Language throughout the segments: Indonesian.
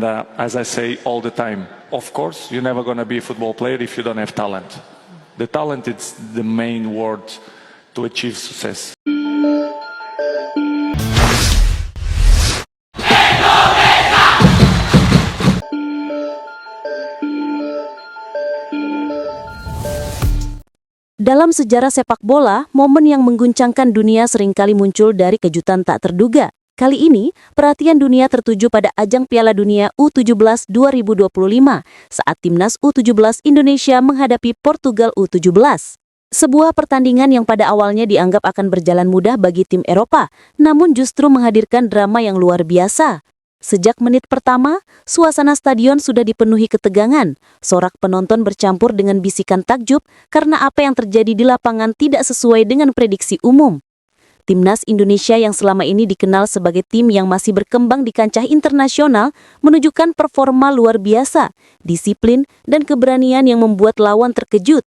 And as I say all the time, of course, you're never going to be a football player if you don't have talent. The talent is the main word to achieve success. Dalam sejarah sepak bola, momen yang mengguncangkan dunia seringkali muncul dari kejutan tak terduga. Kali ini, perhatian dunia tertuju pada ajang Piala Dunia U17 2025 saat timnas U17 Indonesia menghadapi Portugal U17. Sebuah pertandingan yang pada awalnya dianggap akan berjalan mudah bagi tim Eropa, namun justru menghadirkan drama yang luar biasa. Sejak menit pertama, suasana stadion sudah dipenuhi ketegangan. Sorak penonton bercampur dengan bisikan takjub karena apa yang terjadi di lapangan tidak sesuai dengan prediksi umum. Timnas Indonesia yang selama ini dikenal sebagai tim yang masih berkembang di kancah internasional menunjukkan performa luar biasa, disiplin, dan keberanian yang membuat lawan terkejut.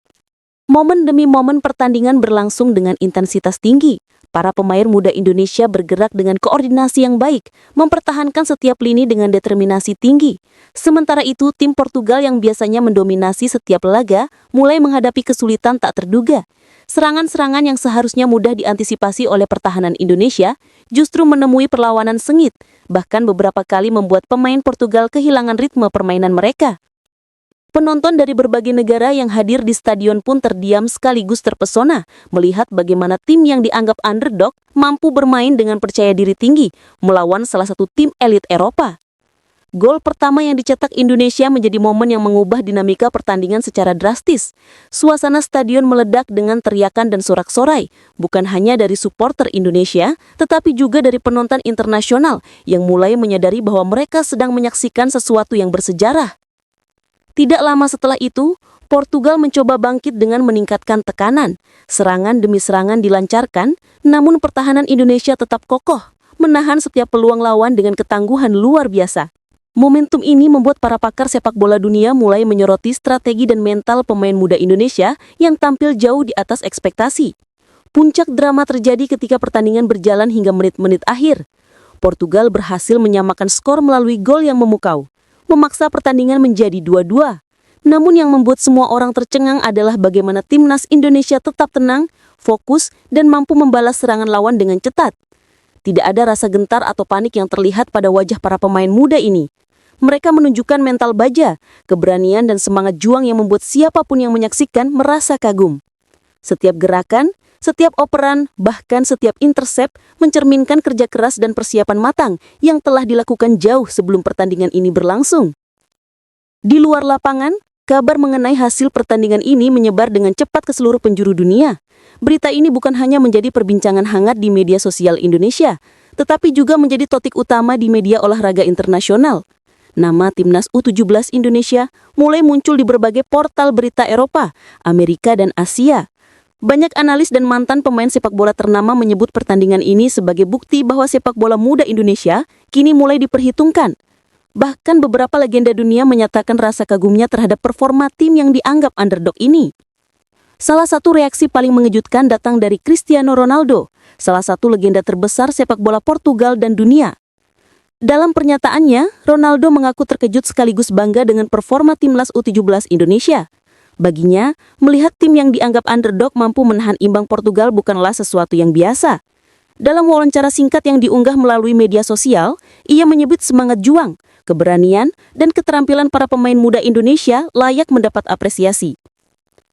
Momen demi momen pertandingan berlangsung dengan intensitas tinggi. Para pemain muda Indonesia bergerak dengan koordinasi yang baik, mempertahankan setiap lini dengan determinasi tinggi. Sementara itu, tim Portugal yang biasanya mendominasi setiap laga mulai menghadapi kesulitan tak terduga. Serangan-serangan yang seharusnya mudah diantisipasi oleh pertahanan Indonesia justru menemui perlawanan sengit, bahkan beberapa kali membuat pemain Portugal kehilangan ritme permainan mereka. Penonton dari berbagai negara yang hadir di stadion pun terdiam sekaligus terpesona melihat bagaimana tim yang dianggap underdog mampu bermain dengan percaya diri tinggi melawan salah satu tim elit Eropa. Gol pertama yang dicetak Indonesia menjadi momen yang mengubah dinamika pertandingan secara drastis. Suasana stadion meledak dengan teriakan dan sorak-sorai, bukan hanya dari supporter Indonesia, tetapi juga dari penonton internasional yang mulai menyadari bahwa mereka sedang menyaksikan sesuatu yang bersejarah. Tidak lama setelah itu, Portugal mencoba bangkit dengan meningkatkan tekanan. Serangan demi serangan dilancarkan, namun pertahanan Indonesia tetap kokoh, menahan setiap peluang lawan dengan ketangguhan luar biasa. Momentum ini membuat para pakar sepak bola dunia mulai menyoroti strategi dan mental pemain muda Indonesia yang tampil jauh di atas ekspektasi. Puncak drama terjadi ketika pertandingan berjalan hingga menit-menit akhir. Portugal berhasil menyamakan skor melalui gol yang memukau, memaksa pertandingan menjadi 2-2. Namun yang membuat semua orang tercengang adalah bagaimana timnas Indonesia tetap tenang, fokus, dan mampu membalas serangan lawan dengan cepat. Tidak ada rasa gentar atau panik yang terlihat pada wajah para pemain muda ini. Mereka menunjukkan mental baja, keberanian, dan semangat juang yang membuat siapapun yang menyaksikan merasa kagum. Setiap gerakan, setiap operan, bahkan setiap intercept mencerminkan kerja keras dan persiapan matang yang telah dilakukan jauh sebelum pertandingan ini berlangsung. Di luar lapangan, kabar mengenai hasil pertandingan ini menyebar dengan cepat ke seluruh penjuru dunia. Berita ini bukan hanya menjadi perbincangan hangat di media sosial Indonesia, tetapi juga menjadi topik utama di media olahraga internasional. Nama timnas U17 Indonesia mulai muncul di berbagai portal berita Eropa, Amerika, dan Asia. Banyak analis dan mantan pemain sepak bola ternama menyebut pertandingan ini sebagai bukti bahwa sepak bola muda Indonesia kini mulai diperhitungkan. Bahkan beberapa legenda dunia menyatakan rasa kagumnya terhadap performa tim yang dianggap underdog ini. Salah satu reaksi paling mengejutkan datang dari Cristiano Ronaldo, salah satu legenda terbesar sepak bola Portugal dan dunia. Dalam pernyataannya, Ronaldo mengaku terkejut sekaligus bangga dengan performa timnas U17 Indonesia. Baginya, melihat tim yang dianggap underdog mampu menahan imbang Portugal bukanlah sesuatu yang biasa. Dalam wawancara singkat yang diunggah melalui media sosial, ia menyebut semangat juang, keberanian, dan keterampilan para pemain muda Indonesia layak mendapat apresiasi.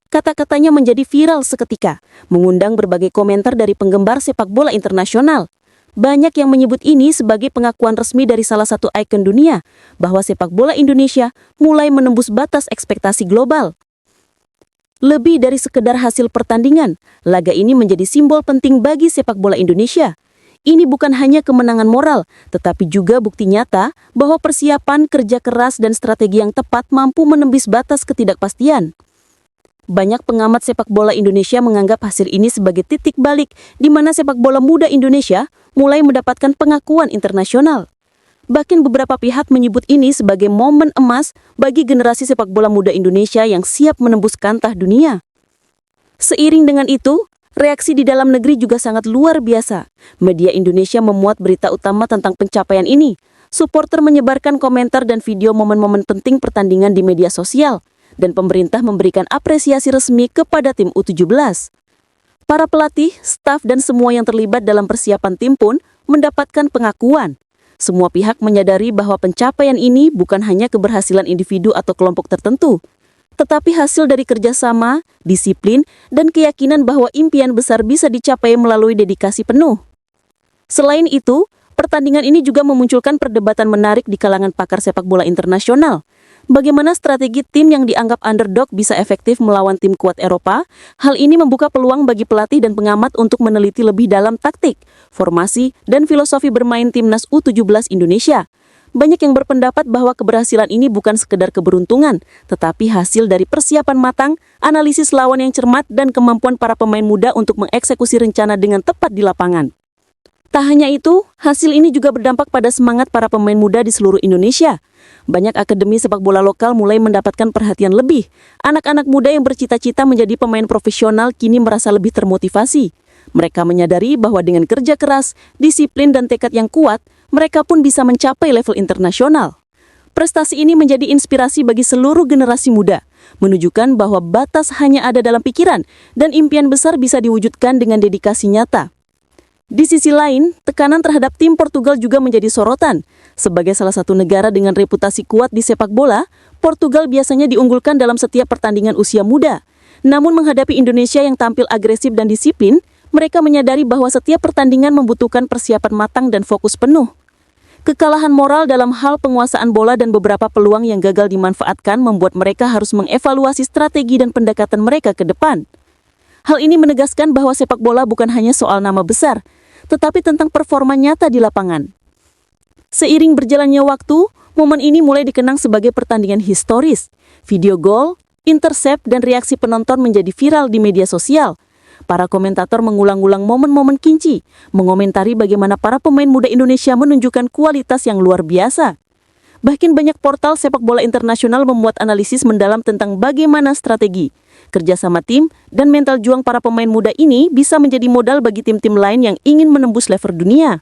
Kata-katanya menjadi viral seketika, mengundang berbagai komentar dari penggemar sepak bola internasional. Banyak yang menyebut ini sebagai pengakuan resmi dari salah satu ikon dunia, bahwa sepak bola Indonesia mulai menembus batas ekspektasi global. Lebih dari sekedar hasil pertandingan, laga ini menjadi simbol penting bagi sepak bola Indonesia. Ini bukan hanya kemenangan moral, tetapi juga bukti nyata bahwa persiapan, kerja keras, dan strategi yang tepat mampu menembus batas ketidakpastian. Banyak pengamat sepak bola Indonesia menganggap hasil ini sebagai titik balik di mana sepak bola muda Indonesia mulai mendapatkan pengakuan internasional. Bahkan beberapa pihak menyebut ini sebagai momen emas bagi generasi sepak bola muda Indonesia yang siap menembus kancah dunia. Seiring dengan itu, reaksi di dalam negeri juga sangat luar biasa. Media Indonesia memuat berita utama tentang pencapaian ini. Supporter menyebarkan komentar dan video momen-momen penting pertandingan di media sosial, dan pemerintah memberikan apresiasi resmi kepada tim U17. Para pelatih, staf, dan semua yang terlibat dalam persiapan tim pun mendapatkan pengakuan. Semua pihak menyadari bahwa pencapaian ini bukan hanya keberhasilan individu atau kelompok tertentu, tetapi hasil dari kerjasama, disiplin, dan keyakinan bahwa impian besar bisa dicapai melalui dedikasi penuh. Selain itu, pertandingan ini juga memunculkan perdebatan menarik di kalangan pakar sepak bola internasional. Bagaimana strategi tim yang dianggap underdog bisa efektif melawan tim kuat Eropa? Hal ini membuka peluang bagi pelatih dan pengamat untuk meneliti lebih dalam taktik, formasi, dan filosofi bermain timnas U17 Indonesia. Banyak yang berpendapat bahwa keberhasilan ini bukan sekedar keberuntungan, tetapi hasil dari persiapan matang, analisis lawan yang cermat, dan kemampuan para pemain muda untuk mengeksekusi rencana dengan tepat di lapangan. Tak hanya itu, hasil ini juga berdampak pada semangat para pemain muda di seluruh Indonesia. Banyak akademi sepak bola lokal mulai mendapatkan perhatian lebih. Anak-anak muda yang bercita-cita menjadi pemain profesional kini merasa lebih termotivasi. Mereka menyadari bahwa dengan kerja keras, disiplin, dan tekad yang kuat, mereka pun bisa mencapai level internasional. Prestasi ini menjadi inspirasi bagi seluruh generasi muda, menunjukkan bahwa batas hanya ada dalam pikiran dan impian besar bisa diwujudkan dengan dedikasi nyata. Di sisi lain, tekanan terhadap tim Portugal juga menjadi sorotan. Sebagai salah satu negara dengan reputasi kuat di sepak bola, Portugal biasanya diunggulkan dalam setiap pertandingan usia muda. Namun menghadapi Indonesia yang tampil agresif dan disiplin, mereka menyadari bahwa setiap pertandingan membutuhkan persiapan matang dan fokus penuh. Kekalahan moral dalam hal penguasaan bola dan beberapa peluang yang gagal dimanfaatkan membuat mereka harus mengevaluasi strategi dan pendekatan mereka ke depan. Hal ini menegaskan bahwa sepak bola bukan hanya soal nama besar, tetapi tentang performa nyata di lapangan. Seiring berjalannya waktu, momen ini mulai dikenang sebagai pertandingan historis. Video gol, intercept, dan reaksi penonton menjadi viral di media sosial. Para komentator mengulang-ulang momen-momen kinci, mengomentari bagaimana para pemain muda Indonesia menunjukkan kualitas yang luar biasa. Bahkan banyak portal sepak bola internasional membuat analisis mendalam tentang bagaimana strategi, kerjasama tim, dan mental juang para pemain muda ini bisa menjadi modal bagi tim-tim lain yang ingin menembus level dunia.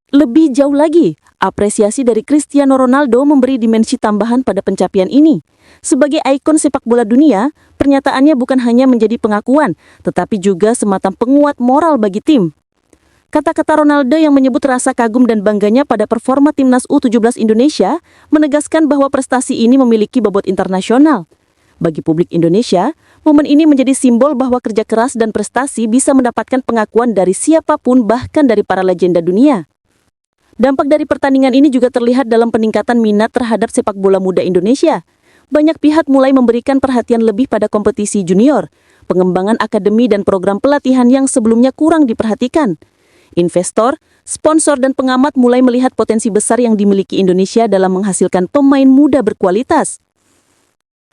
Lebih jauh lagi, apresiasi dari Cristiano Ronaldo memberi dimensi tambahan pada pencapaian ini. Sebagai ikon sepak bola dunia, pernyataannya bukan hanya menjadi pengakuan, tetapi juga semacam penguat moral bagi tim. Kata-kata Ronaldo yang menyebut rasa kagum dan bangganya pada performa timnas U17 Indonesia menegaskan bahwa prestasi ini memiliki bobot internasional. Bagi publik Indonesia, momen ini menjadi simbol bahwa kerja keras dan prestasi bisa mendapatkan pengakuan dari siapapun, bahkan dari para legenda dunia. Dampak dari pertandingan ini juga terlihat dalam peningkatan minat terhadap sepak bola muda Indonesia. Banyak pihak mulai memberikan perhatian lebih pada kompetisi junior, pengembangan akademi dan program pelatihan yang sebelumnya kurang diperhatikan. Investor, sponsor, dan pengamat mulai melihat potensi besar yang dimiliki Indonesia dalam menghasilkan pemain muda berkualitas.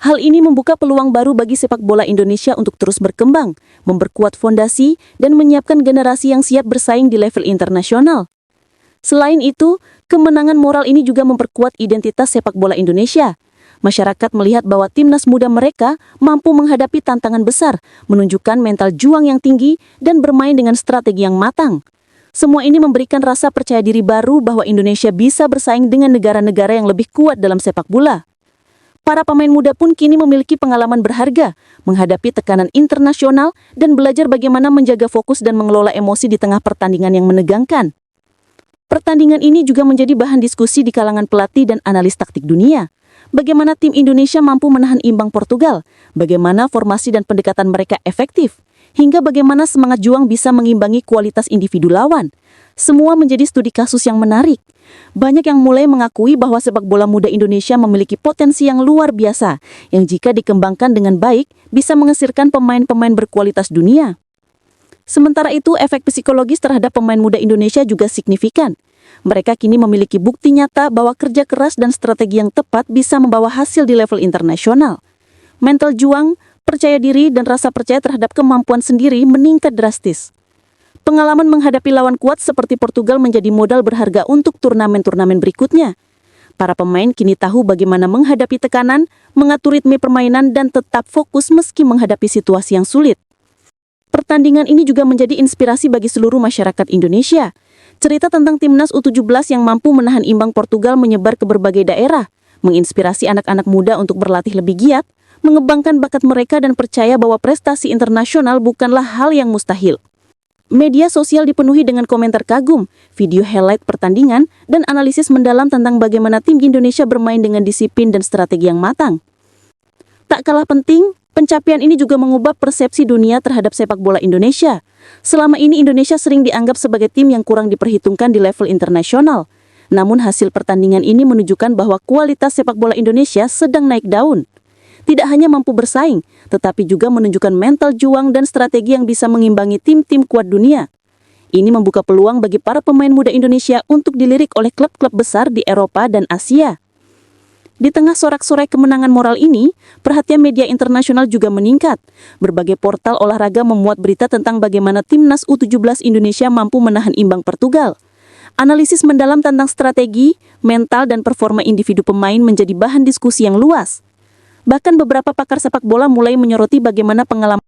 Hal ini membuka peluang baru bagi sepak bola Indonesia untuk terus berkembang, memperkuat fondasi, dan menyiapkan generasi yang siap bersaing di level internasional. Selain itu, kemenangan moral ini juga memperkuat identitas sepak bola Indonesia. Masyarakat melihat bahwa timnas muda mereka mampu menghadapi tantangan besar, menunjukkan mental juang yang tinggi, dan bermain dengan strategi yang matang. Semua ini memberikan rasa percaya diri baru bahwa Indonesia bisa bersaing dengan negara-negara yang lebih kuat dalam sepak bola. Para pemain muda pun kini memiliki pengalaman berharga, menghadapi tekanan internasional, dan belajar bagaimana menjaga fokus dan mengelola emosi di tengah pertandingan yang menegangkan. Pertandingan ini juga menjadi bahan diskusi di kalangan pelatih dan analis taktik dunia. Bagaimana tim Indonesia mampu menahan imbang Portugal, bagaimana formasi dan pendekatan mereka efektif, hingga bagaimana semangat juang bisa mengimbangi kualitas individu lawan. Semua menjadi studi kasus yang menarik. Banyak yang mulai mengakui bahwa sepak bola muda Indonesia memiliki potensi yang luar biasa, yang jika dikembangkan dengan baik, bisa menghasilkan pemain-pemain berkualitas dunia. Sementara itu, efek psikologis terhadap pemain muda Indonesia juga signifikan. Mereka kini memiliki bukti nyata bahwa kerja keras dan strategi yang tepat bisa membawa hasil di level internasional. Mental juang, percaya diri, dan rasa percaya terhadap kemampuan sendiri meningkat drastis. Pengalaman menghadapi lawan kuat seperti Portugal menjadi modal berharga untuk turnamen-turnamen berikutnya. Para pemain kini tahu bagaimana menghadapi tekanan, mengatur ritme permainan, dan tetap fokus meski menghadapi situasi yang sulit. Pertandingan ini juga menjadi inspirasi bagi seluruh masyarakat Indonesia. Cerita tentang timnas U17 yang mampu menahan imbang Portugal menyebar ke berbagai daerah, menginspirasi anak-anak muda untuk berlatih lebih giat, mengembangkan bakat mereka dan percaya bahwa prestasi internasional bukanlah hal yang mustahil. Media sosial dipenuhi dengan komentar kagum, video highlight pertandingan, dan analisis mendalam tentang bagaimana tim Indonesia bermain dengan disiplin dan strategi yang matang. Tak kalah penting, pencapaian ini juga mengubah persepsi dunia terhadap sepak bola Indonesia. Selama ini Indonesia sering dianggap sebagai tim yang kurang diperhitungkan di level internasional. Namun hasil pertandingan ini menunjukkan bahwa kualitas sepak bola Indonesia sedang naik daun. Tidak hanya mampu bersaing, tetapi juga menunjukkan mental juang dan strategi yang bisa mengimbangi tim-tim kuat dunia. Ini membuka peluang bagi para pemain muda Indonesia untuk dilirik oleh klub-klub besar di Eropa dan Asia. Di tengah sorak-sorai kemenangan moral ini, perhatian media internasional juga meningkat. Berbagai portal olahraga memuat berita tentang bagaimana timnas U17 Indonesia mampu menahan imbang Portugal. Analisis mendalam tentang strategi, mental, dan performa individu pemain menjadi bahan diskusi yang luas. Bahkan beberapa pakar sepak bola mulai menyoroti bagaimana pengalaman